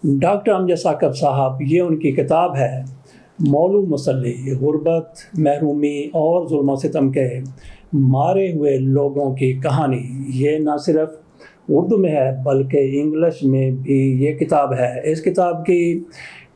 Doctor امجد ثاقب صاحب، یہ ان کی کتاب ہے مولو مسلی، غربت، محرومی اور ظلم و ستم کے مارے ہوئے لوگوں کی کہانی۔ یہ نہ صرف اردو میں ہے بلکہ انگلش میں بھی یہ کتاب ہے۔ اس کتاب کی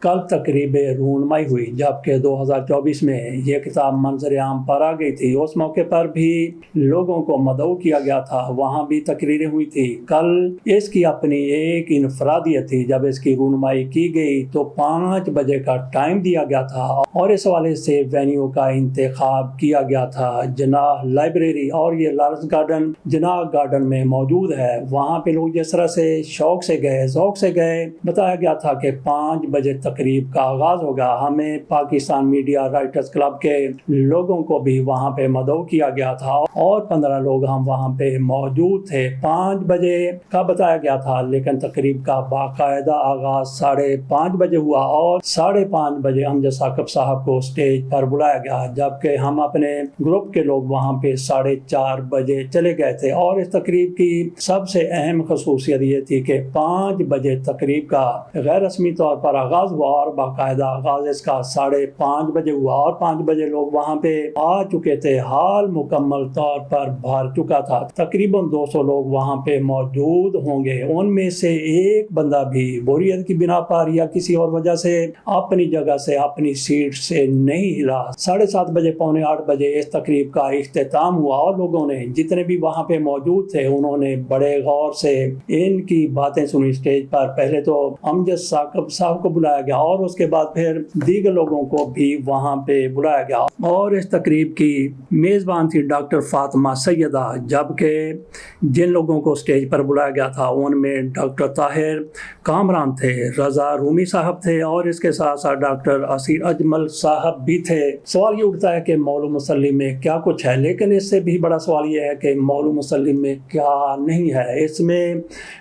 کل تقریب رونمائی ہوئی، جبکہ 2024 میں یہ کتاب منظر عام پر آ گئی تھی۔ اس موقع پر بھی لوگوں کو مدعو کیا گیا تھا، وہاں بھی تقریریں ہوئی تھی۔ کل اس کی اپنی ایک انفرادیت تھی۔ جب اس کی رونمائی کی گئی تو 5 بجے کا ٹائم دیا گیا تھا اور اس حوالے سے وینیو کا انتخاب کیا گیا تھا۔ جناح لائبریری، اور یہ لارنس گارڈن جناح گارڈن میں موجود ہے۔ وہاں پہ لوگ جس طرح سے شوق سے گئے، ذوق سے گئے، بتایا گیا تھا کہ 5 بجے تقریب کا آغاز ہوگا۔ ہمیں پاکستان میڈیا رائٹرز کلب کے لوگوں کو بھی وہاں پہ مدعو کیا گیا تھا اور 15 لوگ ہم وہاں پہ موجود تھے۔ 5 بجے کا بتایا گیا تھا، لیکن تقریب کا باقاعدہ آغاز 5:30 بجے ہوا اور 5:30 بجے امجد ثاقب صاحب کو اسٹیج پر بلایا گیا، جبکہ ہم اپنے گروپ کے لوگ وہاں پہ 4:30 بجے چلے گئے تھے۔ اور اس تقریب کی سب سے اہم خصوصیت یہ تھی کہ 5 بجے تقریب کا غیر رسمی طور پر آغاز ہوا اور باقاعدہ آغاز اس کا 5:30 بجے ہوا اور 5 بجے لوگ وہاں پہ آ چکے تھے۔ حال مکمل طور پر بھر چکا تھا، تقریباً 200 لوگ وہاں پہ موجود ہوں گے۔ ان میں سے ایک بندہ بھی بوریت کی بنا پر یا کسی اور وجہ سے اپنی جگہ سے، اپنی سیٹ سے نہیں ہلا۔ 7:30 بجے، 7:45 بجے اس تقریب کا اختتام ہوا اور لوگوں نے، جتنے بھی وہاں پہ موجود تھے، انہوں نے بڑے غور سے ان کی باتیں سنی۔ اسٹیج پر پہلے تو امجد ثاقب صاحب کو بلایا گیا اور اس کے بعد پھر دیگر لوگوں کو بھی وہاں پہ بلایا گیا، اور اس تقریب کی میزبان تھی ڈاکٹر فاطمہ سیدہ، جبکہ جن لوگوں کو اسٹیج پر بلایا گیا تھا ان میں ڈاکٹر طاہر کامران تھے، رضا رومی صاحب تھے اور اس کے ساتھ ساتھ ڈاکٹر اسیر اجمل صاحب بھی تھے۔ سوال یہ اٹھتا ہے کہ مولو مسلی میں کیا کچھ ہے، لیکن اس سے بھی بڑا سوال یہ ہے کہ مولو مسلی میں کیا نہیں ہے۔ اس میں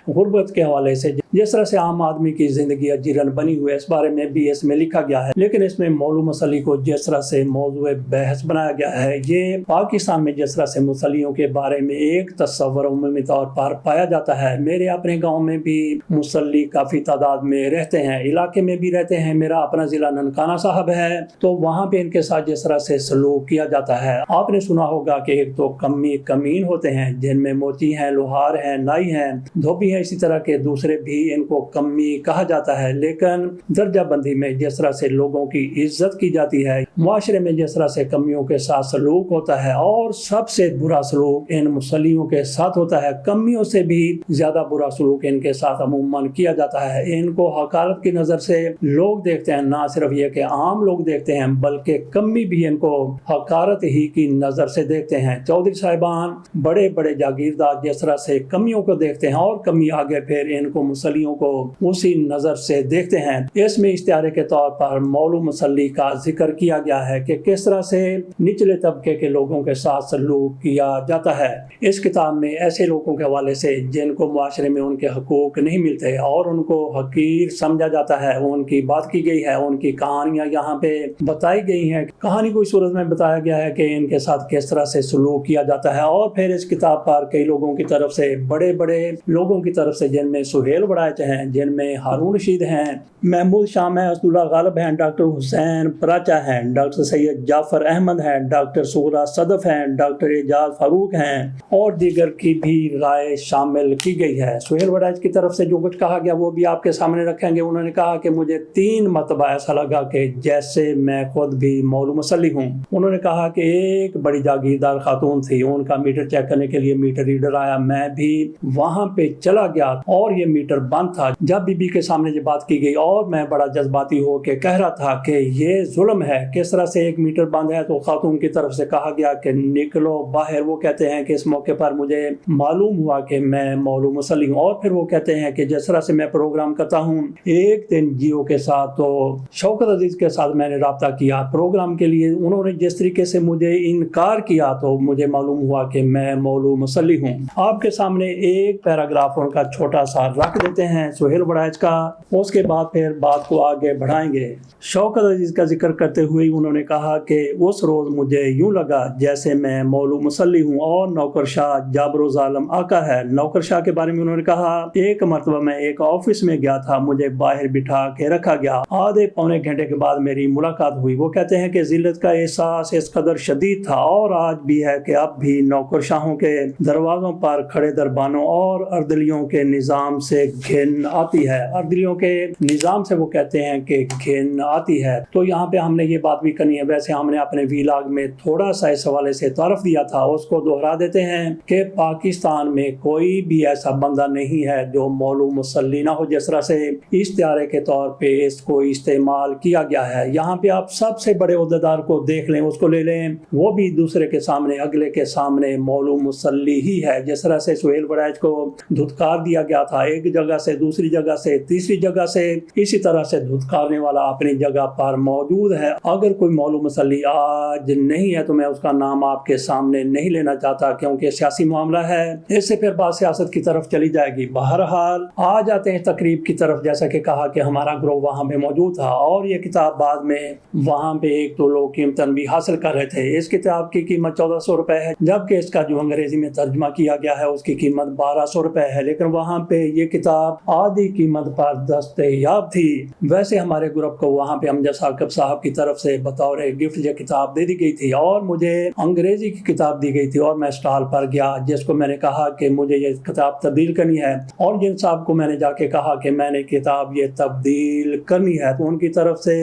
غربت کے حوالے سے جس طرح سے عام آدمی کی زندگی اجیرن بنی ہوئی ہے، اس بارے میں بھی اس میں لکھا گیا ہے، لیکن اس میں مولو مسلی کو جس طرح سے موضوع بحث بنایا گیا ہے، یہ پاکستان میں جس طرح سے مسلیوں کے بارے میں ایک تصور عمومی طور پر پایا جاتا ہے۔ میرے اپنے گاؤں میں بھی مسلی کافی تعداد میں رہتے ہیں، علاقے میں بھی رہتے ہیں۔ میرا اپنا ضلع ننکانہ صاحب ہے، تو وہاں پہ ان کے ساتھ جس طرح سے سلوک کیا جاتا ہے، آپ نے سنا ہوگا کہ ایک تو کمین ہوتے ہیں جن میں موچی ہیں، لوہار ہیں، نائی ہیں، دھوبی ہیں، اسی طرح کے دوسرے بھی ان کو کمی کہا جاتا ہے۔ لیکن درجہ بندی میں جس طرح سے لوگوں کی عزت کی جاتی ہے، معاشرے میں جس طرح سے کمیوں کے ساتھ سلوک ہوتا ہے، اور سب سے برا سلوک ان مسلیوں کے ساتھ ہوتا ہے، کمیوں سے بھی زیادہ برا سلوک ان کے ساتھ عموماً کیا جاتا ہے۔ ان کو حقارت کی نظر سے لوگ دیکھتے ہیں، نہ صرف یہ کہ عام لوگ دیکھتے ہیں بلکہ کمی بھی ان کو حقارت ہی کی نظر سے دیکھتے ہیں۔ چودھری صاحبان، بڑے بڑے جاگیردار جس طرح سے کمیوں کو دیکھتے ہیں اور کمی آگے پھر ان کو مسلیوں کو اسی نظر سے دیکھتے ہیں۔ اس میں اشتہارے کے طور پر مولو مسلی کا ذکر کیا گیا ہے کہ کس طرح سے نچلے طبقے کے لوگوں کے ساتھ سلوک کیا جاتا ہے۔ اس کتاب میں ایسے لوگوں کے حوالے سے جن کو معاشرے میں ان کے حقوق نہیں ملتے اور ان کو حقیر سمجھا جاتا ہے، ان کی بات کی گئی ہے، ان کی کہانیاں یہاں پہ بتائی گئی ہیں۔ کہانی کو اس صورت میں بتایا گیا ہے کہ ان کے ساتھ کس طرح سے سلوک کیا جاتا ہے، اور پھر اس کتاب پر کئی لوگوں کی طرف سے، بڑے بڑے لوگوں کی طرف سے، جن میں سہیل وڑائچ ہیں، جن میں ہارون رشید ہیں، محمود شام ہیں، اسد اللہ غالب ہیں، ڈاکٹر حسین پراچا ہیں، ڈاکٹر سید جعفر احمد ہیں، ڈاکٹر صغرا صدف ہیں، ڈاکٹر اعجاز فاروق ہیں اور دیگر کی بھی رائے شامل کی گئی ہے۔ سہیل وڑائچ کی طرف سے جو کچھ کہا گیا وہ بھی آپ کے سامنے رکھیں گے۔ انہوں نے کہا کہ مجھے 3 مرتبہ ایسا لگا کہ جیسے میں خود بھی مولو مسلی ہوں۔ انہوں نے کہا کہ ایک بڑی جاگیردار خاتون تھی، ان کا میٹر چیک کرنے کے لیے میٹر ریڈر آیا، میں بھی وہاں پہ چلا گیا اور یہ میٹر بند تھا۔ جب بی بی کے سامنے یہ بات کی گئی اور میں بڑا جذباتی ہو کے کہہ رہا تھا کہ یہ ظلم ہے، کس طرح سے ایک میٹر بند ہے، تو خاتون کی طرف سے کہا گیا کہ نکلو باہر۔ وہ کہتے ہیں کہ اس موقع پر مجھے معلوم ہوا کہ میں مولو مسلی ہوں، اور پھر وہ کہتے ہیں کہ جس طرح سے میں پروگرام کرتا ہوں، ایک دن جیو کے ساتھ تو شوکت عزیز کے ساتھ میں نے رابطہ کیا پروگرام کے لیے، انہوں نے جس طریقے سے مجھے انکار کیا تو مجھے معلوم ہوا کہ میں مولو مسلی ہوں۔ آپ کے سامنے ایک پیراگراف ان کا چھوٹا سا رکھ دیتا لیتے ہیں سہیل وڑائچ کا، اس کے بعد پھر بات کو آگے بڑھائیں گے۔ شوکت عزیز کا ذکر کرتے ہوئے انہوں نے کہا کہ اس روز مجھے یوں لگا جیسے میں مولو مسلی ہوں اور نوکر شاہ جابر و ظالم آقا ہے۔ نوکر شاہ کے بارے میں انہوں نے کہا، ایک مرتبہ میں ایک آفس میں گیا تھا، مجھے باہر بٹھا کے رکھا گیا، آدھے پونے گھنٹے کے بعد میری ملاقات ہوئی۔ وہ کہتے ہیں کہ ذلت کا احساس اس قدر شدید تھا اور آج بھی ہے کہ اب بھی نوکر شاہوں کے دروازوں پر کھڑے دربانوں اور اردلیوں کے نظام سے گھن آتی ہے۔ اردلیوں کے نظام سے وہ کہتے ہیں کہ گھن آتی ہے۔ تو یہاں پہ ہم نے یہ بات بھی کرنی ہے، ویسے ہم نے اپنے ویلاگ میں تھوڑا سا اس حوالے سے تعارف دیا تھا، اس کو دوہرا دیتے ہیں کہ پاکستان میں کوئی بھی ایسا بندہ نہیں ہے جو مولو مسلی نہ ہو۔ جس طرح سے اشتہارے کے طور پہ اس کو استعمال کیا گیا ہے، یہاں پہ آپ سب سے بڑے عہدیدار کو دیکھ لیں، اس کو لے لیں، وہ بھی دوسرے کے سامنے، اگلے کے سامنے مولو مسلی ہی ہے۔ جس طرح سے سہیل وڑائچ کو دھتکار دیا گیا تھا، ایک جگہ سے دوسری جگہ سے تیسری جگہ سے، اسی طرح سے دھتکارنے والا اپنی جگہ پر موجود ہے۔ اگر کوئی مولو مسلی آج نہیں ہے تو میں اس کا نام آپ کے سامنے نہیں لینا چاہتا، کیونکہ سیاسی معاملہ ہے، اس سے پھر بات سیاست کی طرف چلی جائے گی۔ بہرحال آ جاتے ہیں تقریب کی طرف۔ جیسا کہ کہا کہ ہمارا گروہ وہاں پہ موجود تھا اور یہ کتاب بعد میں وہاں پہ ایک تو لوگ قیمتاً بھی حاصل کر رہے تھے۔ اس کتاب کی قیمت 1400 روپے ہے، جبکہ اس کا جو انگریزی میں ترجمہ کیا گیا ہے اس کی قیمت 1200 روپے ہے، لیکن وہاں پہ یہ کتاب آدھی قیمت پر دستیاب تھی۔ ویسے ہمارے گروپ کو وہاں پہ امجد ثاقب صاحب کی طرف سے بطور گفٹ یہ کتاب دے دی گئی تھی اور مجھے انگریزی کی کتاب دی گئی تھی، اور میں اسٹال پر گیا جس کو میں نے کہا کہ مجھے یہ کتاب تبدیل کرنی ہے، اور جن صاحب کو میں نے جا کے کہا کہ میں نے کتاب یہ تبدیل کرنی ہے تو ان کی طرف سے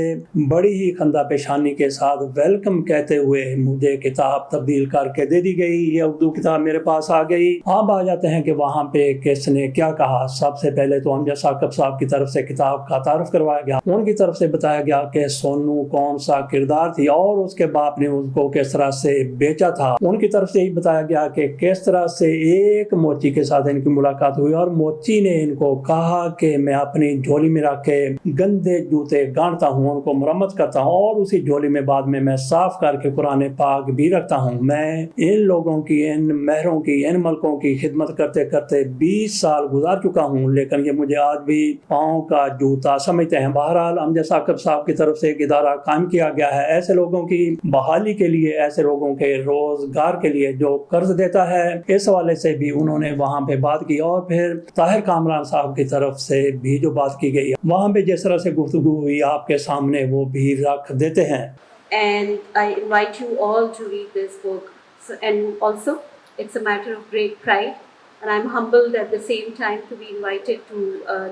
بڑی ہی خندہ پیشانی کے ساتھ ویلکم کہتے ہوئے مجھے کتاب تبدیل کر کے دے دی گئی۔ یہ اردو کتاب میرے پاس آ گئی۔ اب آ جاتے ہیں کہ وہاں پہ کس نے کیا کہا۔ سب سے پہلے تو امجد ثاقب صاحب کی طرف سے کتاب کا تعارف کروایا گیا، ان کی طرف سے بتایا گیا کہ سونو کون سا کردار تھی اور اس کے باپ نے اس کو کس طرح سے بیچا تھا۔ ان کی طرف سے یہ بتایا گیا کہ کس طرح سے ایک موچی کے ساتھ ان کی ملاقات ہوئی اور موچی نے ان کو کہا کہ میں اپنی جھولی میں رکھ کے گندے جوتے گانٹتا ہوں، ان کو مرمت کرتا ہوں اور اسی جھولی میں بعد میں صاف کر کے قرآن پاک بھی رکھتا ہوں۔ میں ان لوگوں کی، ان مہروں کی، ان ملکوں کی خدمت کرتے کرتے 20 سال گزار چکا ہوں، لیکن یہ مجھے آج بھی پاؤں کا جوتا سمجھتے ہیں۔ بہرحال امجد ثاقب صاحب کی طرف سے ایک ادارہ قائم کیا گیا ہے ایسے لوگوں کی بحالی کے لیے، ایسے لوگوں کے روزگار کے لیے جو قرض دیتا ہے۔ اس حوالے سے بھی انہوں نے وہاں پہ بات کی، اور پھر طاہر کامران صاحب کی طرف سے بھی جو بات کی گئی وہاں پہ جس طرح سے گفتگو ہوئی آپ کے سامنے وہ بھی رکھ دیتے ہیں۔ And I invite you all to read this book. So, and also, it's a matter of great pride, and I'm humbled at the same time to be invited to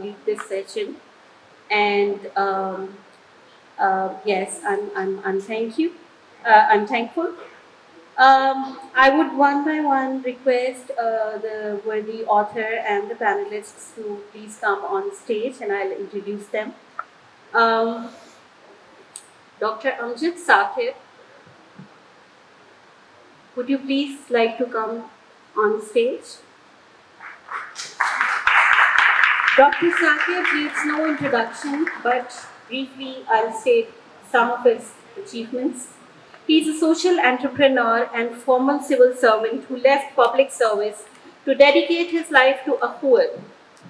lead this session. And yes, I'm thank you. I'm thankful. I would one by one request the worthy author and the panelists to please come on stage, and I'll introduce them. Dr. Amjad Saqib, would you please like to come on stage? Dr. Saqib needs no introduction, but briefly I'll state some of his achievements. He's a social entrepreneur and former civil servant who left public service to dedicate his life to Akhuwat,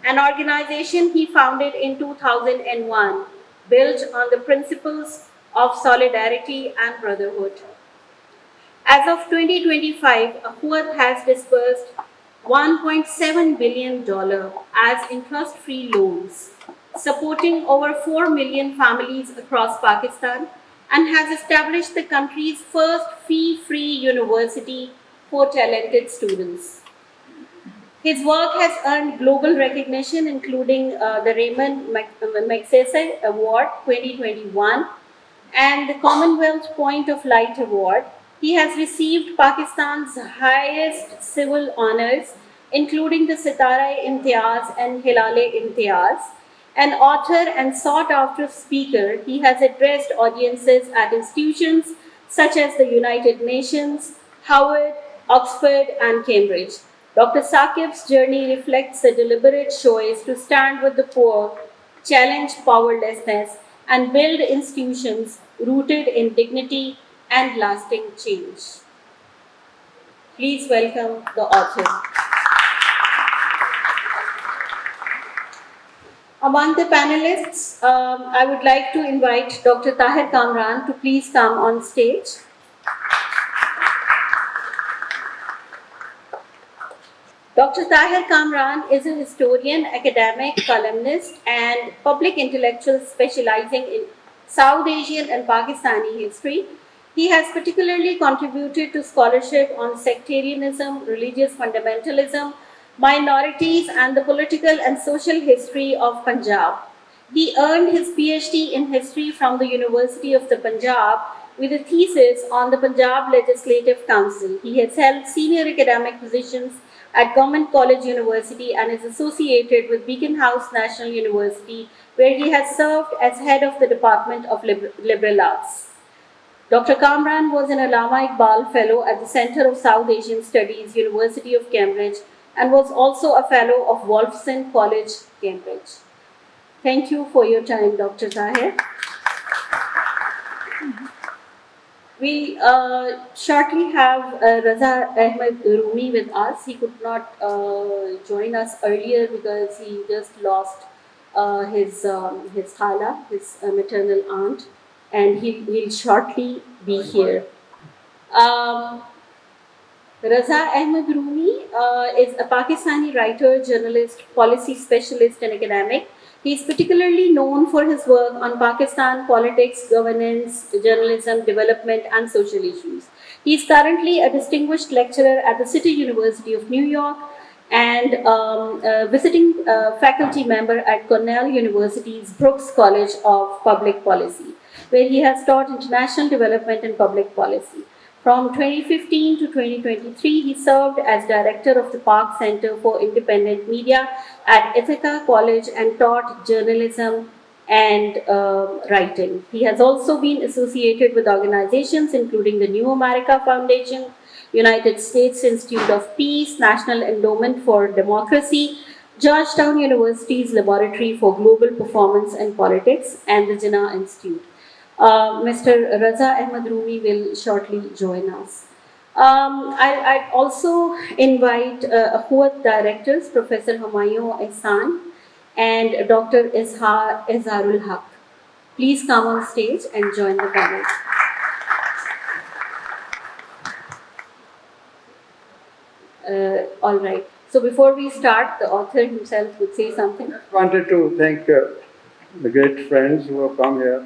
an organization he founded in 2001, built on the principles of solidarity and brotherhood. As of 2025, Akhuwat has disbursed $1.7 billion as interest-free loans, supporting over 4 million families across Pakistan, and has established the country's first fee-free university for talented students. His work has earned global recognition, including the Raymond Magsaysay Award 2021 and the Commonwealth Point of Light Award. He has received Pakistan's highest civil honors, including the Sitara-e-Imtiaz and Hilal-e-Imtiaz. An author and sought-after speaker, he has addressed audiences at institutions such as the United Nations, Howard, Oxford, and Cambridge. Dr. Saqib's journey reflects a deliberate choice to stand with the poor, challenge powerlessness, and build institutions rooted in dignity and lasting change. Please welcome the author. Among the panelists, I would like to invite Dr. Tahir Kamran to please come on stage. Dr. Tahir Kamran is a historian, academic, columnist, and public intellectual specializing in South Asian and Pakistani history. He has particularly contributed to scholarship on sectarianism, religious fundamentalism, minorities, and the political and social history of Punjab. He earned his PhD in history from the University of the Punjab with a thesis on the Punjab Legislative Council. He has held senior academic positions at Government College University and is associated with Beacon House National University, where he has served as head of the Department of Liberal Arts. Dr. Kamran was an Allama Iqbal Fellow at the Center of South Asian Studies, University of Cambridge, and was also a Fellow of Wolfson College, Cambridge. Thank you for your time, Dr. Tahir. We shortly have Raza Ahmed Rumi with us. He could not join us earlier because he just lost his khala, his maternal aunt, and he will shortly be here. Raza Ahmed Rumi is a Pakistani writer, journalist, policy specialist, and academic. He is particularly known for his work on Pakistan politics, governance, journalism, development, and social issues. He is currently a distinguished lecturer at the City University of New York and visiting faculty member at Cornell University's Brooks College of Public Policy, where he has taught international development and public policy. From 2015 to 2023, he served as director of the Park Center for Independent Media at Ithaca College and taught journalism and writing. He has also been associated with organizations including the New America Foundation, United States Institute of Peace, National Endowment for Democracy, Georgetown University's Laboratory for Global Performance and Politics, and the Jinnah Institute. Mr. Raza Ahmed Rumi will shortly join us. I'd also invite Akhwat directors, Professor Humayun Ehsan and Dr. Izharul Haq. Please come on stage and join the panel. All right. So before we start, the author himself would say something. I wanted to thank the great friends who have come here.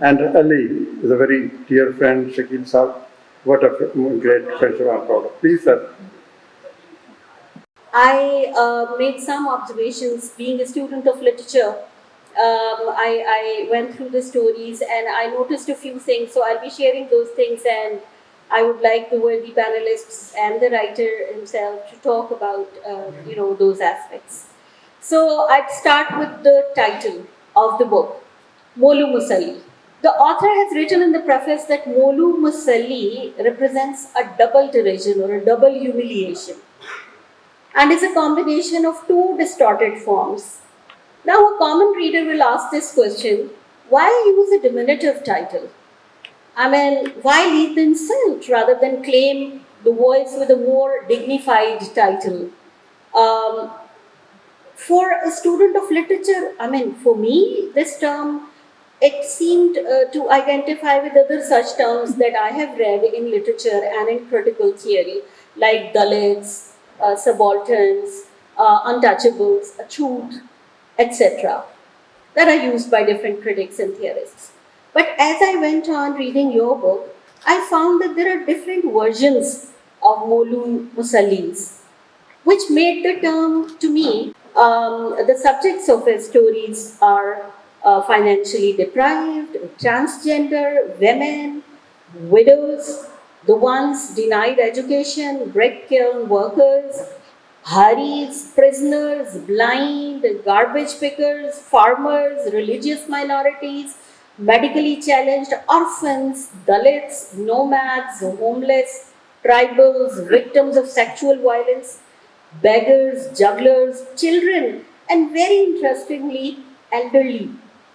And Ali is a very dear friend, Shakil Saab. What a great friendship I'm proud of. Please, sir. I made some observations. Being a student of literature, I went through the stories and I noticed a few things. So I'll be sharing those things, and I would like the worthy panelists and the writer himself to talk about those aspects. So I'd start with the title of the book, Molu Musalli. The author has written in the preface that Molu Musalli represents a double derision or a double humiliation, and is a combination of two distorted forms. Now, a common reader will ask this question: why use a diminutive title? I mean, why lead the insult rather than claim the voice with a more dignified title? For a student of literature, I mean, for me, this term, it seemed to identify with other such terms that I have read in literature and in critical theory, like Dalits, subalterns, untouchables, achut, etc., that are used by different critics and theorists. But as I went on reading your book, I found that there are different versions of Molu Musallis. which made the term to me. The subjects of his stories are financially deprived, transgender, women, widows, the ones denied education, brick kiln workers, Haris, prisoners, blind, garbage pickers, farmers, religious minorities, medically challenged, orphans, Dalits, nomads, homeless, tribals, victims of sexual violence, beggars, jugglers, children, and very interestingly, elderly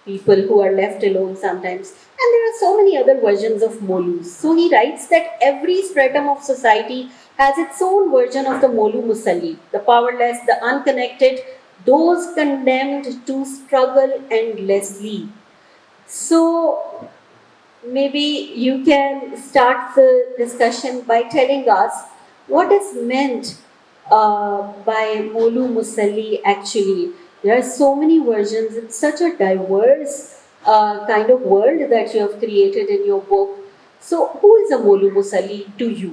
people who are left alone sometimes. And there are so many other versions of Molus. So he writes that every stratum of society has its own version of the Molu Musalli, the powerless, the unconnected, those condemned to struggle endlessly. So maybe you can start the discussion by telling us what is meant by Molu Musalli actually. There are so many versions. It's such a diverse kind of world that you have created in your book. So, who is a Molu Musalli to you?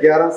11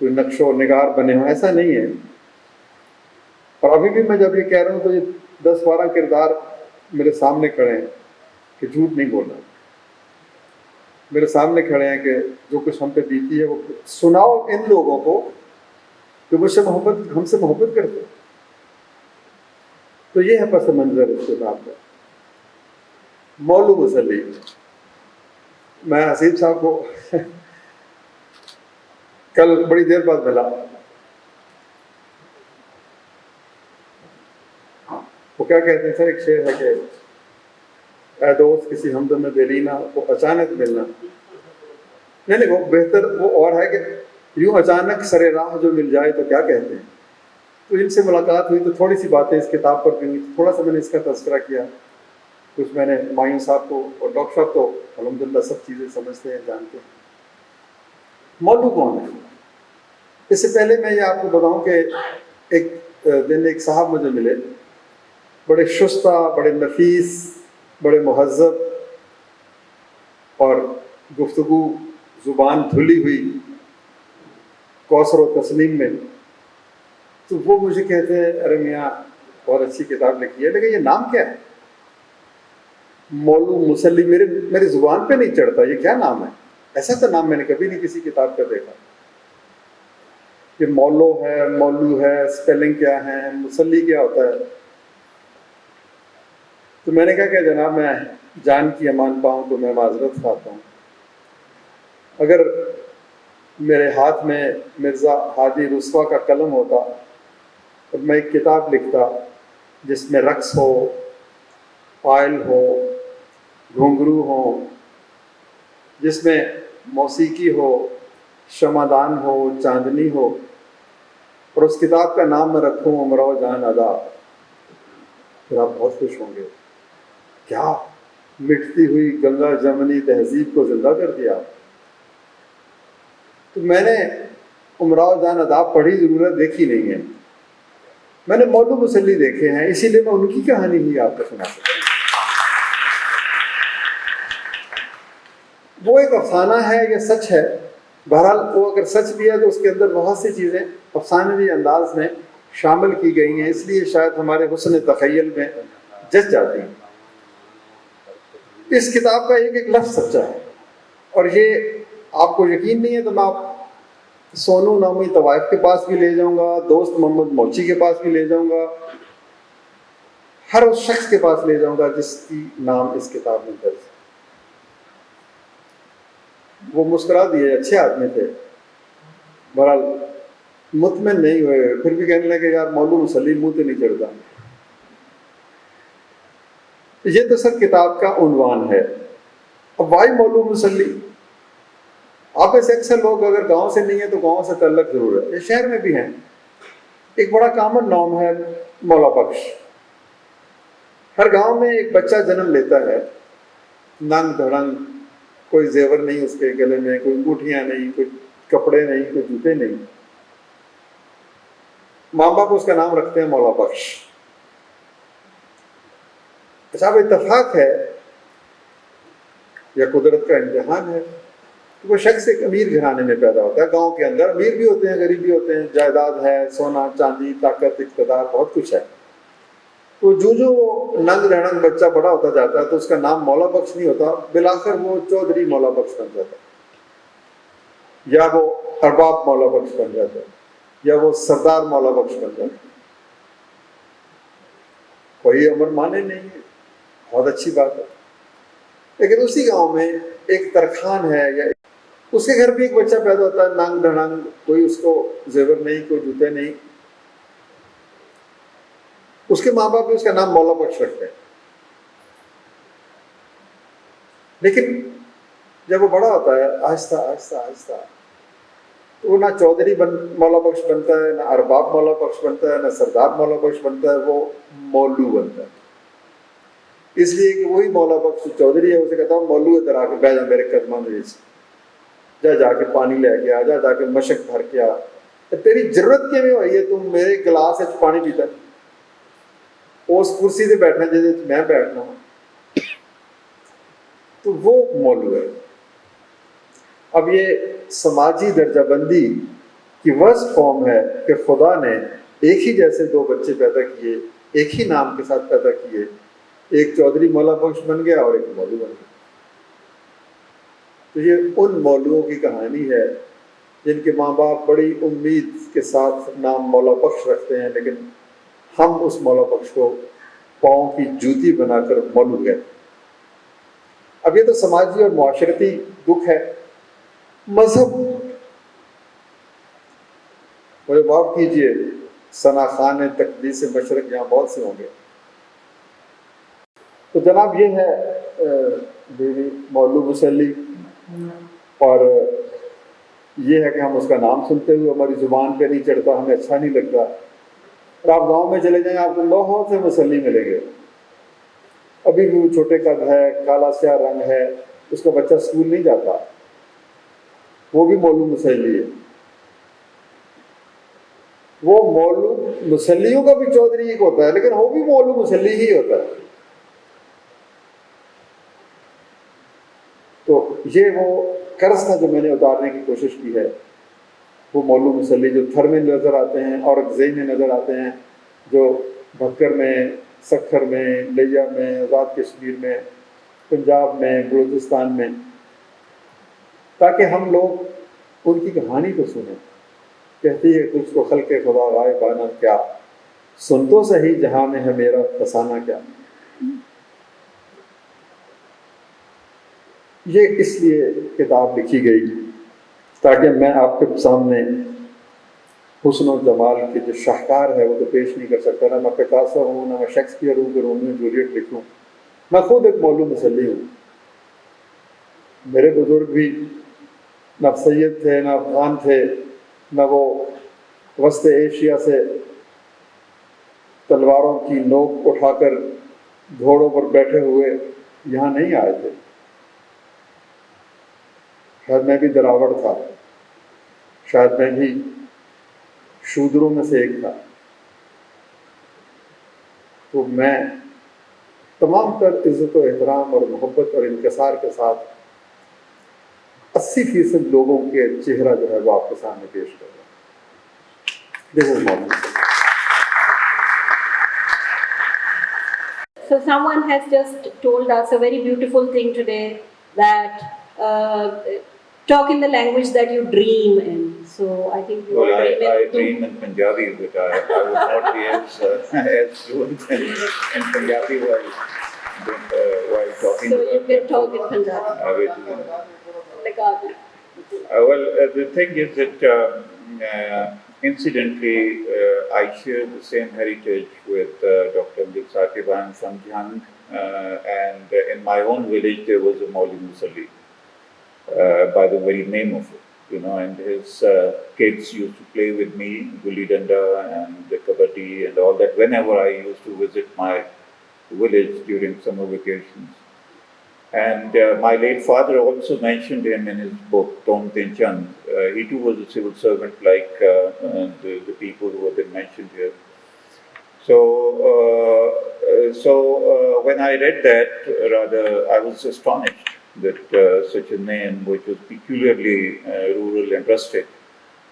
کوئی نقش و نگار بنے ہوں، ایسا نہیں ہے. اور ابھی بھی میں جب یہ کہہ رہا ہوں تو یہ 10-12 کردار میرے سامنے کھڑے ہیں کہ جھوٹ نہیں بولنا. میرے سامنے کھڑے ہیں کہ جو کچھ ہم پہ بیتی ہے وہ سناؤ ان لوگوں کو جو مجھ سے محبت، ہم سے محبت کرتے ہیں. تو یہ ہے پس منظر اس کتاب کا. مولو مسلی. میں حسیب صاحب کو کل بڑی دیر بعد ملا. وہ کیا کہتے ہیں سر، ایک شعر ہے کہ اے دوست کسی ہمدم میں دیرینا وہ اچانک ملنا. نہیں وہ بہتر وہ اور ہے کہ یوں اچانک سر راہ جو مل جائے تو کیا کہتے ہیں. تو ان سے ملاقات ہوئی تو تھوڑی سی باتیں اس کتاب پر بھی ہوئی، تھوڑا سا میں نے اس کا تذکرہ کیا. کچھ میں نے ہمایوں صاحب کو اور ڈاکٹر صاحب تو الحمدللہ سب چیزیں سمجھتے ہیں، جانتے ہیں. مولو کون ہے؟ اس سے پہلے میں یہ آپ کو بتاؤں کہ ایک دن ایک صاحب مجھے ملے، بڑے شستہ، بڑے نفیس، بڑے مہذب، اور گفتگو زبان دھلی ہوئی کوثر و تسلیم میں. تو وہ مجھے کہتے ہیں ارے میاں بہت اچھی کتاب لکھی ہے، لیکن یہ نام کیا ہے؟ مولو مسلی. میری زبان پہ نہیں چڑھتا، یہ کیا نام ہے؟ ایسا تو نام میں نے کبھی نہیں کسی کتاب کا دیکھا. یہ مولو ہے، مولو ہے، اسپیلنگ کیا ہے، مسلی کیا ہوتا ہے؟ تو میں نے کہا کہ جناب میں جان کی امان پاؤں تو میں معذرت خواہتا ہوں. اگر میرے ہاتھ میں مرزا ہادی رسوا کا قلم ہوتا تو میں ایک کتاب لکھتا جس میں رقص ہو، فائل ہو، گھنگرو ہو، جس میں موسیقی ہو، شمعدان ہو، چاندنی ہو، اور اس کتاب کا نام میں رکھوں امراؤ جان ادا. پھر آپ بہت خوش ہوں گے. کیا مٹتی ہوئی گنگا جمنی تہذیب کو زندہ کر دیا. تو میں نے امراؤ جان ادا پڑھی ضرور ہے، دیکھی نہیں ہے. میں نے مولو مسلی دیکھے ہیں، اسی لیے میں ان کی کہانی ہی آپ کو سنا سکتا ہوں. وہ ایک افسانہ ہے یا سچ ہے؟ بہرحال وہ اگر سچ بھی ہے تو اس کے اندر بہت سی چیزیں افسانوی انداز میں شامل کی گئی ہیں، اس لیے شاید ہمارے حسن تخیل میں جچ جاتی ہیں. اس کتاب کا ایک ایک لفظ سچا ہے. اور یہ آپ کو یقین نہیں ہے تو میں آپ سونو نامی طوائف کے پاس بھی لے جاؤں گا، دوست محمد موچی کے پاس بھی لے جاؤں گا، ہر اس شخص کے پاس لے جاؤں گا جس کی نام اس کتاب میں درج ہے. وہ مسکرا دیے، اچھے آدمی تھے، بہرحال مطمئن نہیں ہوئے، پھر بھی کہنے لگے یار مولو مسلی منہ تو نہیں چڑھتا. یہ تو سر کتاب کا عنوان ہے. اب وائی مولو مسلی؟ آپ میں سے اکثر لوگ اگر گاؤں سے نہیں ہیں تو گاؤں سے تعلق ضرور ہے، یہ شہر میں بھی ہیں. ایک بڑا کامن نام ہے مولا بخش. ہر گاؤں میں ایک بچہ جنم لیتا ہے، ننگ دھڑنگ، کوئی زیور نہیں اس کے گلے میں، کوئی انگوٹھیاں نہیں، کوئی کپڑے نہیں، کوئی جوتے نہیں. ماں باپ اس کا نام رکھتے ہیں مولا بخش. اچھا اب اتفاق ہے یا قدرت کا امتحان ہے کہ وہ شخص ایک امیر گھرانے میں پیدا ہوتا ہے. گاؤں کے اندر امیر بھی ہوتے ہیں، غریب بھی ہوتے ہیں، جائیداد ہے، سونا چاندی، طاقت، اقتدار، بہت کچھ ہے. تو جو وہ ننگ دھڑنگ بچہ بڑا ہوتا جاتا ہے تو اس کا نام مولا بخش نہیں ہوتا، بالآخر وہ چودھری مولا بخش بن جاتا ہے، یا وہ ارباب مولا بخش بن جاتا ہے، یا وہ سردار مولا بخش بن جاتا ہے. کوئی عمر مانے نہیں ہے، بہت اچھی بات ہے. لیکن اسی گاؤں میں ایک ترخان ہے، یا اس کے گھر بھی ایک بچہ پیدا ہوتا ہے ننگ دھڑنگ، کوئی اس کو زیور نہیں، کوئی جوتے نہیں. اس کے ماں باپ بھی اس کا نام مولا بخش رکھتے ہیں. لیکن جب وہ بڑا ہوتا ہے آہستہ آہستہ آہستہ تو وہ نہ چودھری مولا بخش بنتا ہے، نہ ارباب مولا بخش بنتا ہے، نہ سردار مولا بخش بنتا ہے، وہ مولو بنتا ہے. اس لیے کہ وہی مولا بخش چودھری ہے، اسے کہتا ہوں مولو ادھر آ کے بیٹھ جا میرے قدموں میں، جا کے پانی لے کے آ، جا کے مشق بھر کے آ. تیری ضرورت کیوں ہوئی ہے تم میرے گلاس سے پانی پیتا ہے؟ اس کرسی سے بیٹھنا جیسے میں بیٹھنا ہوں. تو وہ مولو ہے. اب یہ سماجی درجہ بندی کی ورسٹ فارم ہے کہ خدا نے ایک ہی جیسے دو بچے پیدا کیے، ایک ہی نام کے ساتھ پیدا کیے، ایک چودھری مولا بخش بن گیا اور ایک مولو بن گیا۔ تو یہ ان مولوؤں کی کہانی ہے جن کے ماں باپ بڑی امید کے ساتھ نام مولا بخش رکھتے ہیں، لیکن ہم اس مولا بخش کو پاؤں کی جوتی بنا کر مولو گئے۔ اب یہ تو سماجی اور معاشرتی دکھ ہے۔ مذہب، مجھے معاف کیجیے، ثنا خان تقدیس مشرق یہاں بہت سے ہوں گے۔ تو جناب یہ ہے بیوی مولو مسلی، اور یہ ہے کہ ہم اس کا نام سنتے ہوئے ہماری زبان پہ نہیں چڑھتا، ہمیں اچھا نہیں لگتا۔ اور آپ گاؤں میں چلے جائیں، آپ کو بہت سے مسلی ملیں گے، ابھی بھی وہ چھوٹے قد ہے، کالا سیاہ رنگ ہے، اس کا بچہ اسکول نہیں جاتا، وہ بھی مولو مسلی ہے۔ وہ مولو مسلیوں کا بھی چودھری ایک ہوتا ہے، لیکن وہ بھی مولو مسلی ہی ہوتا ہے۔ تو یہ وہ قرض تھا جو میں نے اتارنے کی کوشش کی ہے۔ وہ مولو مسلی جو تھر میں نظر آتے ہیں اور اگزئی میں نظر آتے ہیں، جو بھکر میں، سکھر میں، لیا میں، آزاد کشمیر میں، پنجاب میں، بلوچستان میں، تاکہ ہم لوگ ان کی کہانی کو سنیں۔ کہتی ہے تجھ کو خلق خدا غائبانہ کیا، سن تو صحیح جہاں میں ہے میرا فسانہ کیا۔ یہ اس لیے کتاب لکھی گئی تاکہ میں آپ کے سامنے حسن و جمال کے جو شاہکار ہے وہ تو پیش نہیں کر سکتا، نہ میں پکاسو ہوں، نہ میں شیکسپیئر ہوں کہ رومیو جولیٹ لکھوں۔ میں خود ایک مولو مسلی ہوں۔ میرے بزرگ بھی نہ سید تھے، نہ افغان تھے، نہ وہ وسط ایشیا سے تلواروں کی نوک اٹھا کر گھوڑوں پر بیٹھے ہوئے یہاں نہیں آئے تھے۔ شاید میں بھی دراوڑ تھا، شاید میں بھی شودروں میں سے ایک تھا۔ تو میں تمام تر عزت و احترام اور محبت اور انکسار کے ساتھ 80% لوگوں کے چہرہ جو ہے وہ آپ کے سامنے پیش کر رہا ہوں۔ This is Mohammed. So someone has just told us a very beautiful thing today, that talk in the language that you dream in. So I think you Well, dream in I Urdu. dream in Punjabi, but I would not be as fluent in Punjabi while talking. So you can talk in Punjabi. I will do that. Like Adi. The thing is that incidentally, I share the same heritage with Dr. Amjad Sakiban from Jhang, and in my own village there was a Mauli Musalli, by the very name of it, you know, and his kids used to play with me, gulli danda and kabaddi and all that, whenever I used to visit my village during summer vacations. And my late father also mentioned him in his book, Tom Tin Chand. He too was a civil servant like the people who have been mentioned here. So when I read that, rather, I was astonished that such a name, which was peculiarly rural and rustic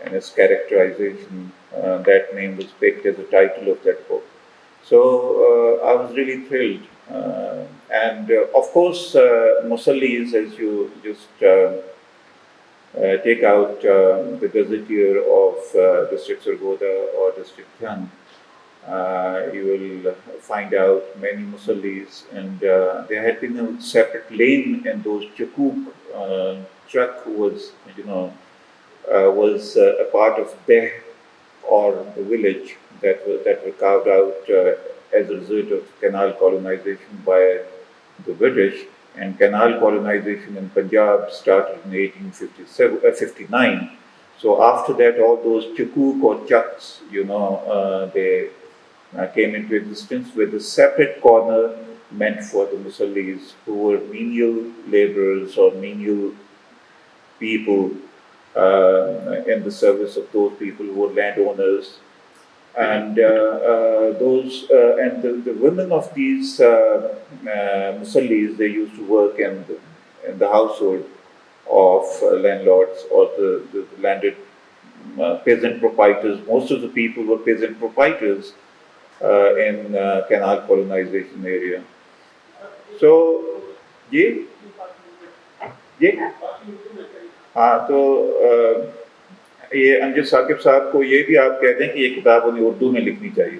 in its characterization, that name was picked as the title of that book. So I was really thrilled. And of course, Musallis, as you just take out the gazetteer of District Sargodha or District Jhang, you will find out many Musallis, and there had been a separate lane in those Chakuk truck was, was a part of Beh, or the village that were carved out as a result of canal colonization by the British. And canal colonization in Punjab started in 1859. So after that, all those Chakuk or Chaks, they came into existence with a separate corner meant for the Musallis, who were menial laborers or menial people in the service of those people who were landowners. And the women of these Musallis, they used to work in the household of landlords or the landed peasant proprietors. Most of the people were peasant proprietors in canal colonization area. So, یہ ہاں تو یہ امجد ثاقب صاحب کو یہ بھی آپ کہتے ہیں کہ یہ کتاب انہیں اردو میں لکھنی چاہیے،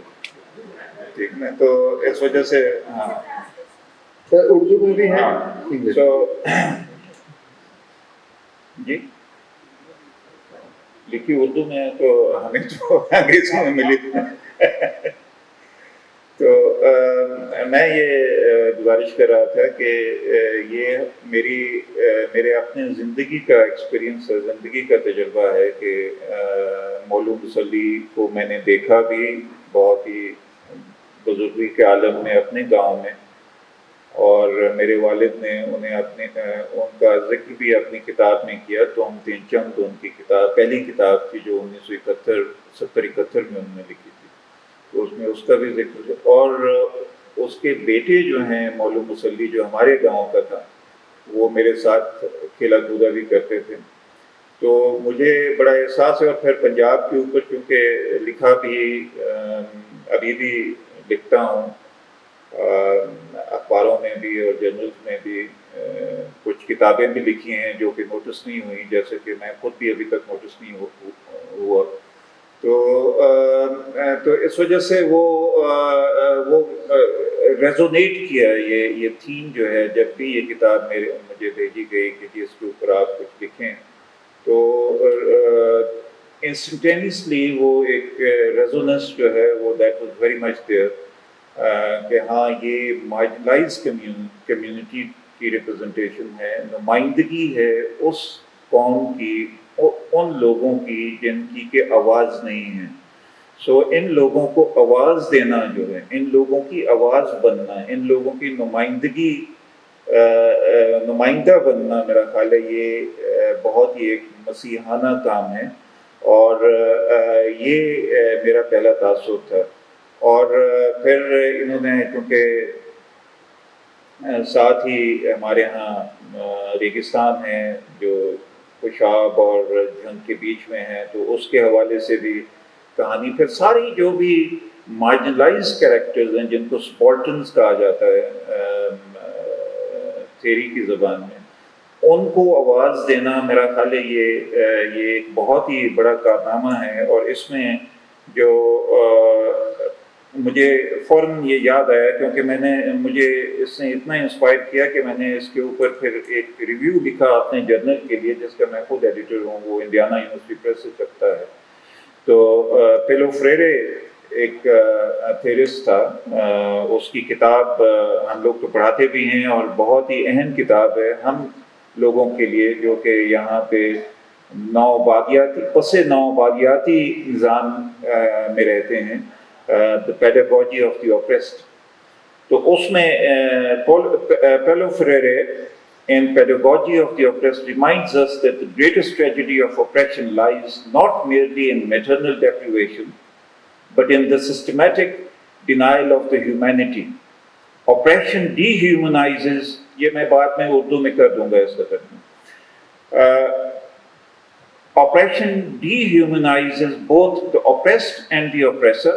ٹھیک نا؟ تو اس وجہ سے ہاں سر اردو میں بھی ہے تو جی لکھی اردو میں ہے، تو ہمیں تو انگریزی میں ملی. تو میں یہ گزارش کر رہا تھا کہ یہ میرے اپنے زندگی کا ایکسپیرینس ہے، زندگی کا تجربہ ہے کہ مولو مسلی کو میں نے دیکھا بھی بہت ہی بزرگی کے عالم میں اپنے گاؤں میں، اور میرے والد نے انہیں ان کا ذکر بھی اپنی کتاب میں کیا. تو ہم تین چند ان کی کتاب، پہلی کتاب تھی جو 1971 میں انہوں نے لکھی تھی، تو اس میں اس کا بھی ذکر ہے. اور اس کے بیٹے جو ہیں مولو مسلی، جو ہمارے گاؤں کا تھا، وہ میرے ساتھ کھیلا کودا بھی کرتے تھے. تو مجھے بڑا احساس ہے. اور پھر پنجاب کے اوپر کیونکہ لکھا بھی ابھی بھی لکھتا ہوں، اخباروں میں بھی اور جرنلز میں بھی کچھ کتابیں بھی لکھی ہیں جو کہ نوٹس نہیں ہوئی، جیسے کہ میں خود بھی ابھی تک نوٹس نہیں ہوا. تو اس وجہ سے وہ ریزونیٹ کیا یہ تھیم جو ہے. جب بھی یہ کتاب مجھے بھیجی گئی کہ اس کے اوپر آپ کچھ لکھیں، تو انسٹنٹینیسلی وہ ایک ریزوننس جو ہے وہ that was very much there, کہ ہاں یہ مارجنلائز کمیونٹی کی ریپرزنٹیشن ہے، نمائندگی ہے اس قوم کی، ان لوگوں کی جن کی کہ آواز نہیں ہے. سو ان لوگوں کو آواز دینا جو ہے، ان لوگوں کی آواز بننا، ان لوگوں کی نمائندہ بننا، میرا خیال ہے یہ بہت ہی ایک مسیحانہ کام ہے. اور یہ میرا پہلا تاثر تھا. اور پھر انہوں نے چونکہ ساتھ ہی ہمارے ہاں ریگستان ہیں جو خوشاب اور جھنگ کے بیچ میں ہیں، تو اس کے حوالے سے بھی کہانی. پھر ساری جو بھی مارجنلائز کریکٹرز ہیں جن کو سپالٹنز کہا جاتا ہے تھیری کی زبان میں، ان کو آواز دینا، میرا خیال ہے یہ ایک بہت ہی بڑا کارنامہ ہے. اور اس میں جو مجھے فوراً یہ یاد آیا، کیونکہ مجھے اس نے اتنا انسپائر کیا کہ میں نے اس کے اوپر پھر ایک ریویو لکھا اپنے جرنل کے لیے، جس کا میں خود ایڈیٹر ہوں، وہ انڈیانا یونیورسٹی پریس سے چھپتا ہے. تو پیلو فریرے ایک تھیرسٹ تھا، اس کی کتاب ہم لوگ تو پڑھاتے بھی ہیں، اور بہت ہی اہم کتاب ہے ہم لوگوں کے لیے جو کہ یہاں پہ نو باغیاتی نظام میں رہتے ہیں، The Pedagogy of the Oppressed. تو اس میں pillow فریرے in Pedagogy of the Oppressed reminds us that the greatest tragedy of oppression lies not merely in maternal deprivation, but in the systematic denial of the humanity. Oppression dehumanizes، یہ میں بعد میں اردو میں کر دوں گا اس کا ترجمہ. Oppression dehumanizes both the oppressed and the oppressor,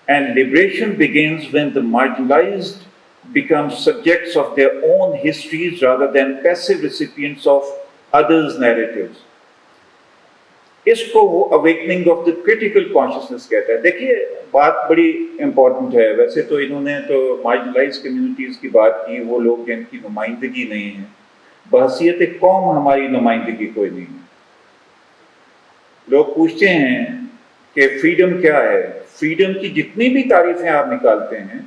and liberation begins when the marginalized become subjects of their own histories rather than passive recipients of others' narratives. اس کو وہ awakening of the critical consciousness کہتا ہے. دیکھیے بات بڑی important ہے. ویسے تو انہوں نے تو marginalized communities کی بات کی، وہ لوگ جن کی نمائندگی نہیں ہے. بحیثیت قوم ہماری نمائندگی کوئی نہیں ہے. لوگ پوچھتے ہیں کہ فریڈم کیا ہے. فریڈم کی جتنی بھی تعریفیں آپ نکالتے ہیں،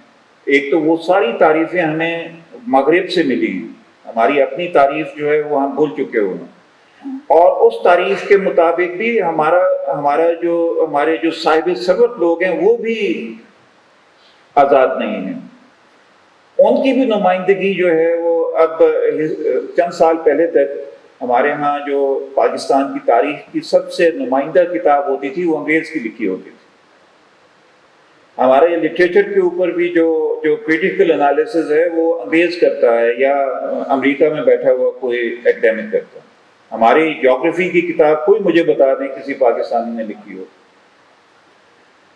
ایک تو وہ ساری تعریفیں ہمیں مغرب سے ملی ہیں. ہماری اپنی تعریف جو ہے وہ ہم بھول چکے ہوئے ہیں، اور اس تعریف کے مطابق بھی ہمارے جو صاحب ثروت لوگ ہیں وہ بھی آزاد نہیں ہیں. ان کی بھی نمائندگی جو ہے وہ اب چند سال پہلے تک ہمارے ہاں جو پاکستان کی تاریخ کی سب سے نمائندہ کتاب ہوتی تھی وہ انگریز کی لکھی ہوتی تھی. ہمارے لٹریچر کے اوپر بھی جو کریٹیکل انالیسز ہے وہ انگریز کرتا ہے یا امریکہ میں بیٹھا ہوا کوئی ایکڈیمک کرتا ہے. ہماری جغرافی کی کتاب کوئی مجھے بتا دیں کسی پاکستانی نے لکھی ہو.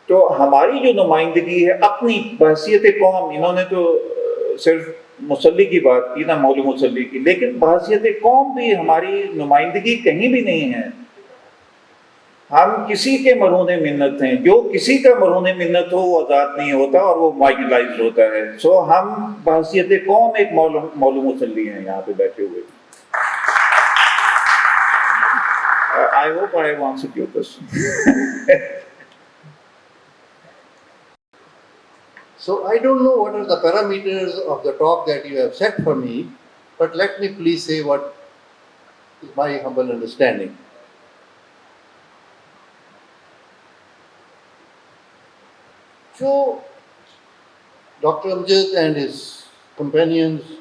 تو ہماری جو نمائندگی ہے اپنی بحثیت قوم، انہوں نے تو صرف مسلی کی بات کی نا، مولو مسلی کی، لیکن بحثیت قوم بھی ہماری نمائندگی کہیں بھی نہیں ہے. ہم کسی کے مرہون منت ہیں، جو کسی کا مرہون منت ہو وہ آزاد نہیں ہوتا اور وہ مارجنلائز ہوتا ہے. سو ہم بحثیت قوم ایک مولو مسلی ہیں یہاں پہ بیٹھے ہوئے. I hope I have answered your question. So I don't know what are the parameters of the talk that you have set for me, but let me please say what is my humble understanding. So Dr. Amjad and his companions,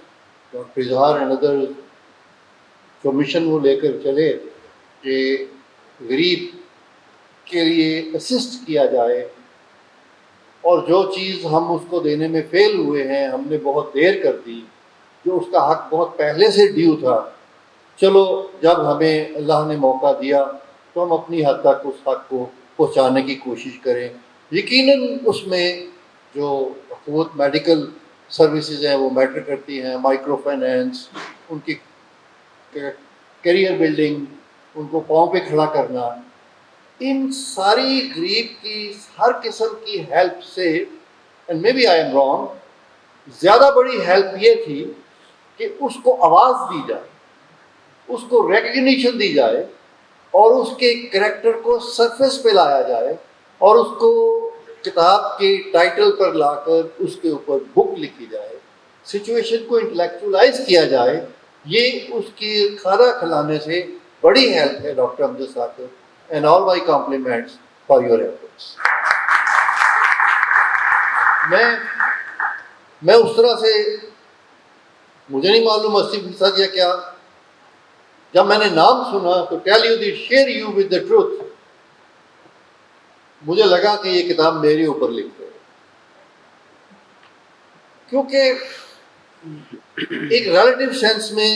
Dr. Izhar and others, جو mission وہ لے کر چلے کہ غریب کے لیے assist کیا جائے، اور جو چیز ہم اس کو دینے میں فیل ہوئے ہیں، ہم نے بہت دیر کر دی، جو اس کا حق بہت پہلے سے ڈیو تھا. چلو جب ہمیں اللہ نے موقع دیا تو ہم اپنی حد تک اس حق کو پہنچانے کی کوشش کریں. یقیناً اس میں جو حکومت میڈیکل سروسز ہیں وہ میٹر کرتی ہیں، مائکرو فائنینس، ان کی کیریئر بلڈنگ، ان کو پاؤں پہ کھڑا کرنا، ان ساری غریب کی ہر قسم کی ہیلپ سے، and maybe I am wrong, زیادہ بڑی ہیلپ یہ تھی کہ اس کو آواز دی جائے، اس کو ریکگنیشن دی جائے، اور اس کے کریکٹر کو سرفیس پہ لایا جائے، اور اس کو کتاب کے ٹائٹل پر لا کر اس کے اوپر بک لکھی جائے، سچویشن کو انٹلیکچولائز کیا جائے. یہ اس کی کھانا کھلانے سے بڑی ہیلپ ہے doctor Amjad Saqib. And all my compliments for your efforts. میں اس طرح سے، مجھے نہیں معلوم 80% یا کیا، جب میں نے نام سنا تو tell you this, share you with the truth، مجھے لگا کہ یہ کتاب میرے اوپر لکھ رہے، کیونکہ ایک ریلیٹیو سینس میں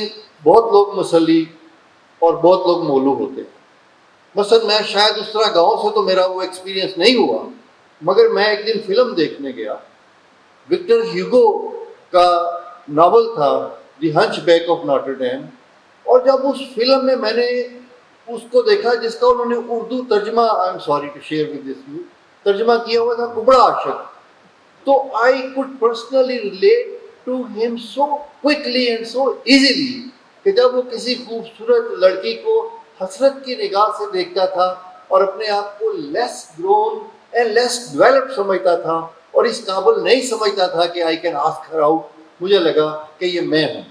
بہت لوگ مسلی اور بہت لوگ مولو ہوتے ہیں. مثلا میں شاید اس طرح گاؤں سے تو میرا وہ ایکسپیرینس نہیں ہوا، مگر میں ایک دن فلم دیکھنے گیا، وکٹر ہیوگو کا ناول تھا دی ہنچ بیک آف ناٹر ڈیم، اور جب اس فلم میں نے اس کو دیکھا جس کا انہوں نے اردو ترجمہ، I am sorry to share with this you, ترجمہ کیا ہوا تھا کبڑا عاشق، تو I could personally relate to ہم so quickly and so easily کہ جب وہ کسی خوبصورت لڑکی کو حسرت کی نگاہ سے دیکھتا تھا اور اپنے آپ کو لیس گرون اینڈ لیس ڈیولپڈ سمجھتا تھا اور اس قابل نہیں سمجھتا تھا کہ I can ask her out, مجھے لگا کہ یہ میں ہوں.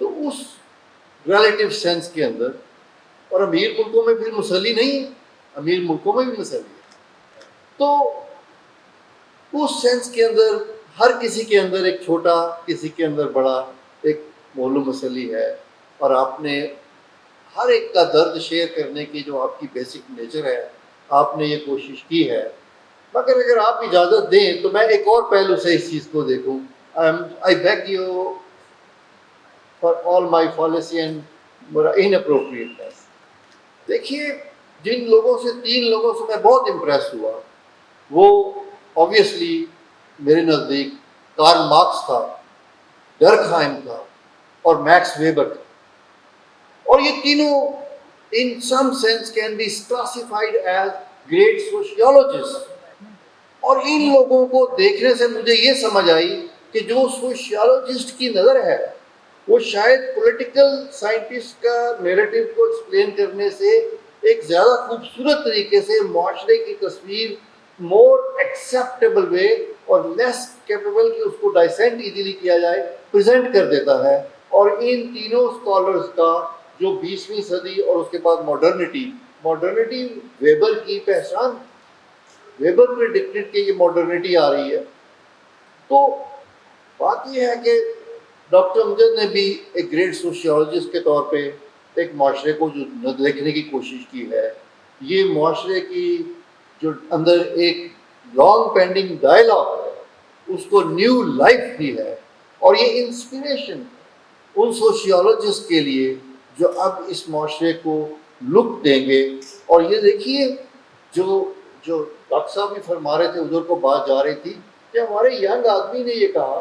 تو اس ریلیٹیو سینس کے اندر، اور امیر ملکوں میں پھر مسلی نہیں ہے، امیر ملکوں میں بھی مسلی ہے، تو اس سینس کے اندر ہر کسی کے اندر ایک چھوٹا، کسی کے اندر بڑا ایک مولو مسلی ہے، اور آپ نے ہر ایک کا درد شیئر کرنے کی جو آپ کی بیسک نیچر ہے، آپ نے یہ کوشش کی ہے. مگر اگر آپ اجازت دیں تو میں ایک اور پہلو سے اس چیز کو دیکھوں. I beg you for all my fallacy and inappropriateness. دیکھیے، جن لوگوں سے، 3 لوگوں سے میں بہت امپریس ہوا، وہ obviously میرے نزدیک کارل مارکس تھا، ڈرکہائم تھا، اور میکس ویبر تھا. اور یہ تینوں in some sense can be classified as great sociologists. اور ان لوگوں کو دیکھنے سے مجھے یہ سمجھ آئی کہ جو سوشیالوجسٹ کی نظر ہے وہ شاید پولیٹیکل سائنٹسٹ کا نیریٹو کو ایکسپلین کرنے سے ایک زیادہ خوبصورت طریقے سے معاشرے کی تصویر مور ایکسیپٹیبل وے اور لیس کیپیبل کہ اس کو ڈائسینٹ ایزیلی کیا جائے پریزنٹ کر دیتا ہے. اور ان تینوں اسکالرز کا جو 20ویں صدی اور اس کے بعد ماڈرنٹی ویبر کی پہچان، ویبر پہ ڈکٹیٹ کہ یہ ماڈرنٹی آ رہی ہے. تو بات یہ ہے کہ ڈاکٹر امجد نے بھی ایک گریٹ سوشیولوجسٹ کے طور پہ ایک معاشرے کو جو دیکھنے کی کوشش کی ہے، یہ معاشرے کی جو اندر ایک لانگ پینڈنگ ڈائلاگ ہے اس کو نیو لائف دی ہے. اور یہ انسپریشن ان سوشیولوجسٹ کے لیے جو اب اس معاشرے کو لک دیں گے. اور یہ دیکھیے جو ڈاکٹر صاحب بھی فرما رہے تھے, ادھر کو بات جا رہی تھی کہ ہمارے ینگ آدمی نے یہ کہا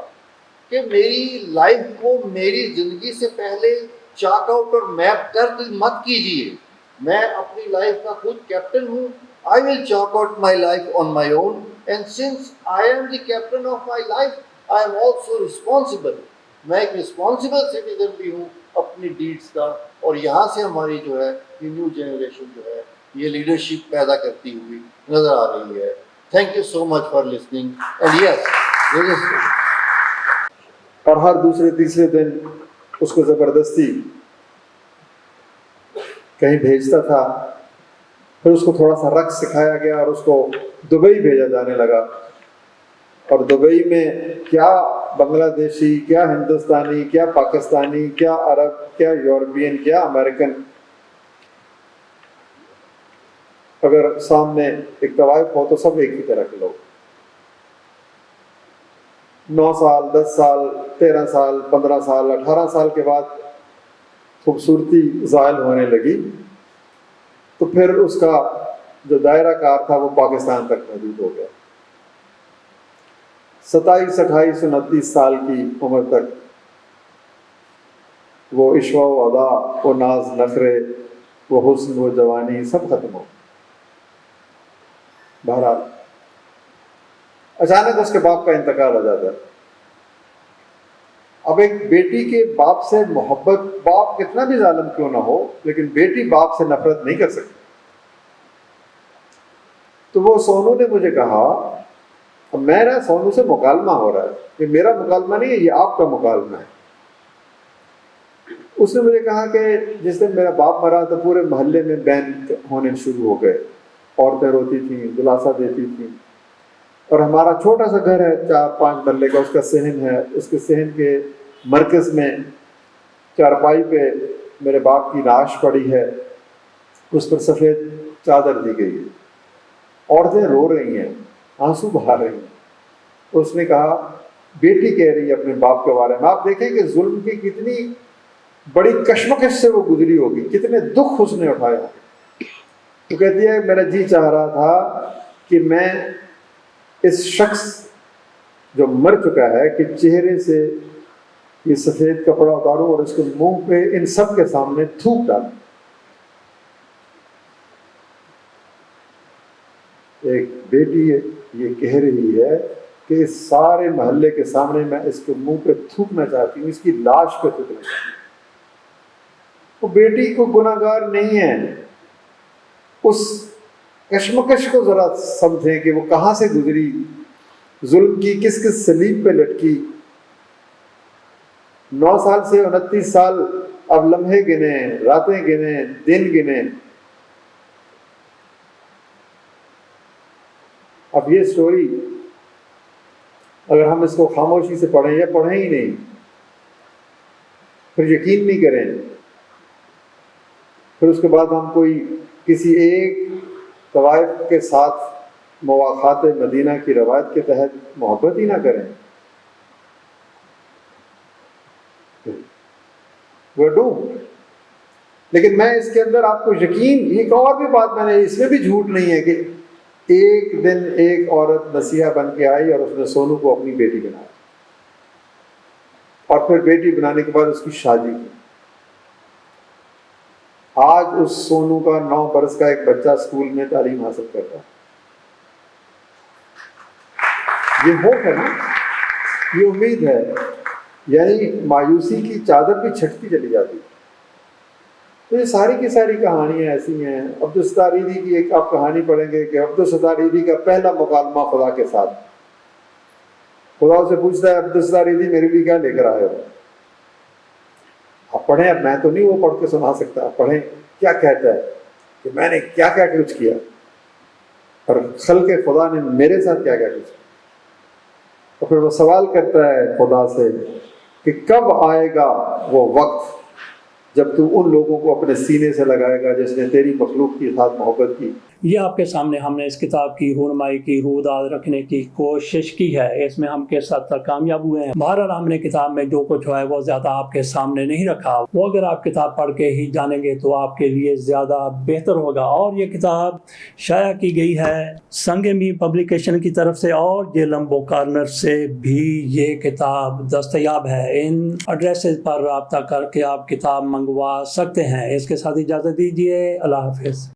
کہ میری لائف کو میری زندگی سے پہلے چاک آؤٹ اور میپ کر مت کیجیے, میں اپنی لائف کا خود کیپٹن ہوں. I will chalk out my life on my own, and since I am the captain of my life, I am also responsible. میں ایک responsible citizen بھی ہوں اپنی ڈیڈس کا. اور یہاں سے ہماری جو ہے یہ نیو جنریشن جو ہے یہ لیڈرشپ پیدا کرتی ہوئی نظر آ رہی ہے. Thank you so much for listening. And yes, اور ہر دوسرے تیسرے دن اس کو زبردستی کہیں بھیجتا تھا. پھر اس کو تھوڑا سا رقص سکھایا گیا اور اس کو دبئی بھیجا جانے لگا. اور دبئی میں کیا بنگلہ دیشی, کیا ہندوستانی, کیا پاکستانی, کیا عرب, کیا یورپین, کیا امریکن, اگر سامنے ایک طوائف ہو تو سب ایک ہی طرح کے لوگ. 9 سال, 10 سال, 13 سال, 15 سال, 18 سال کے بعد خوبصورتی زائل ہونے لگی تو پھر اس کا جو دائرہ کار تھا وہ پاکستان تک محدود ہو گیا. 27, 28, 29 سال کی عمر تک وہ عشوہ و ادا, وہ ناز نخرے, وہ حسن, وہ جوانی سب ختم ہو. بہرحال اچانک اس کے باپ کا انتقال ہو جاتا ہے. اب ایک بیٹی کے باپ سے محبت, باپ کتنا بھی ظالم کیوں نہ ہو, لیکن بیٹی باپ سے نفرت نہیں کر سکتی. تو وہ سونو نے مجھے کہا, میرا سونو سے مکالمہ ہو رہا ہے, یہ میرا مکالمہ نہیں ہے, یہ آپ کا مکالمہ ہے. اس نے مجھے کہا کہ جس دن میرا باپ مرا تو پورے محلے میں بین ہونے شروع ہو گئے, عورتیں روتی تھیں, دلاسا دیتی تھیں, اور ہمارا چھوٹا سا گھر ہے 4-5 مرلے کا, اس کا صحن ہے, اس کے صحن کے مرکز میں چارپائی پہ میرے باپ کی لاش پڑی ہے, اس پر سفید چادر دی گئی ہے, عورتیں رو رہی ہیں, آنسو بہا رہی ہیں. اس نے کہا بیٹی کہہ رہی ہے اپنے باپ کے بارے میں. آپ دیکھیں کہ ظلم کی کتنی بڑی کشمکش سے وہ گزری ہوگی, کتنے دکھ اس نے اٹھایا. تو کہتی ہے میرا جی چاہ رہا تھا کہ میں اس شخص جو مر چکا ہے کہ چہرے سے یہ سفید کپڑا اتاروں اور اس کے منہ پہ ان سب کے سامنے تھوک ڈالوں. ایک بیٹی یہ کہہ رہی ہے کہ اس سارے محلے کے سامنے میں اس کے منہ پہ تھوکنا چاہتی ہوں, اس کی لاش پہ تھوکنا چاہتی ہوں. وہ بیٹی کو گناہ گار نہیں ہے. اس کشمکش کو ذرا سمجھیں کہ وہ کہاں سے گزری, ظلم کی کس کس صلیب پہ لٹکی. 9 سال سے 29 سال, اب لمحے گنے, راتیں گنے, دن گنے. اب یہ سٹوری اگر ہم اس کو خاموشی سے پڑھیں یا پڑھیں ہی نہیں, پھر یقین نہیں کریں, پھر اس کے بعد ہم کوئی کسی ایک طوائف کے ساتھ مواخات مدینہ کی روایت کے تحت محبت ہی نہ کریں, وہ ڈوم. لیکن میں اس کے اندر آپ کو یقین, ایک اور بھی بات میں نے, اس میں بھی جھوٹ نہیں ہے کہ ایک دن ایک عورت مسیحا بن کے آئی اور اس نے سونو کو اپنی بیٹی بنایا, اور پھر بیٹی بنانے کے بعد اس کی شادی کی. آج اس سونو کا 9 برس کا ایک بچہ اسکول میں تعلیم حاصل کرتا ہے. یہ ہوپ ہے نا, یہ امید ہے. یعنی مایوسی کی چادر بھی چھٹتی چلی جاتی. تو یہ ساری کی ساری کہانیاں ایسی ہیں. عبدالستار ایدھی کی ایک آپ کہانی پڑھیں گے کہ عبدالستار ایدھی کا پہلا مکالمہ خدا کے ساتھ. خدا سے پوچھتا ہے عبدالستار ایدھی میرے لیے کیا لے کر آئے ہو. آپ پڑھیں, اب میں تو نہیں وہ پڑھ کے سنا سکتا, آپ پڑھیں کیا کہتا ہے کہ میں نے کیا کیا کچھ کیا اور خلق خدا نے میرے ساتھ کیا کیا کچھ کیا. اور پھر وہ سوال کرتا ہے خدا سے کہ کب آئے گا وہ وقت جب تو ان لوگوں کو اپنے سینے سے لگائے گا جس نے تیری مخلوق کے ساتھ محبت کی. یہ آپ کے سامنے ہم نے اس کتاب کی رونمائی کی روداد رکھنے کی کوشش کی ہے، اس میں ہم کس حد تک کامیاب ہوئے ہیں۔ بہرحال ہم نے کتاب میں جو کچھ ہے وہ زیادہ آپ کے سامنے نہیں رکھا، وہ اگر آپ کتاب پڑھ کے ہی جانیں گے تو آپ کے لیے زیادہ بہتر ہوگا۔ اور یہ کتاب شائع کی گئی ہے سنگ می پبلیکیشن کی طرف سے، اور یہ لمبو کارنر سے بھی یہ کتاب دستیاب ہے۔ ان ایڈریسز پر رابطہ کر کے آپ کتاب منگوا سکتے ہیں۔ اس کے ساتھ اجازت دیجیے، اللہ حافظ۔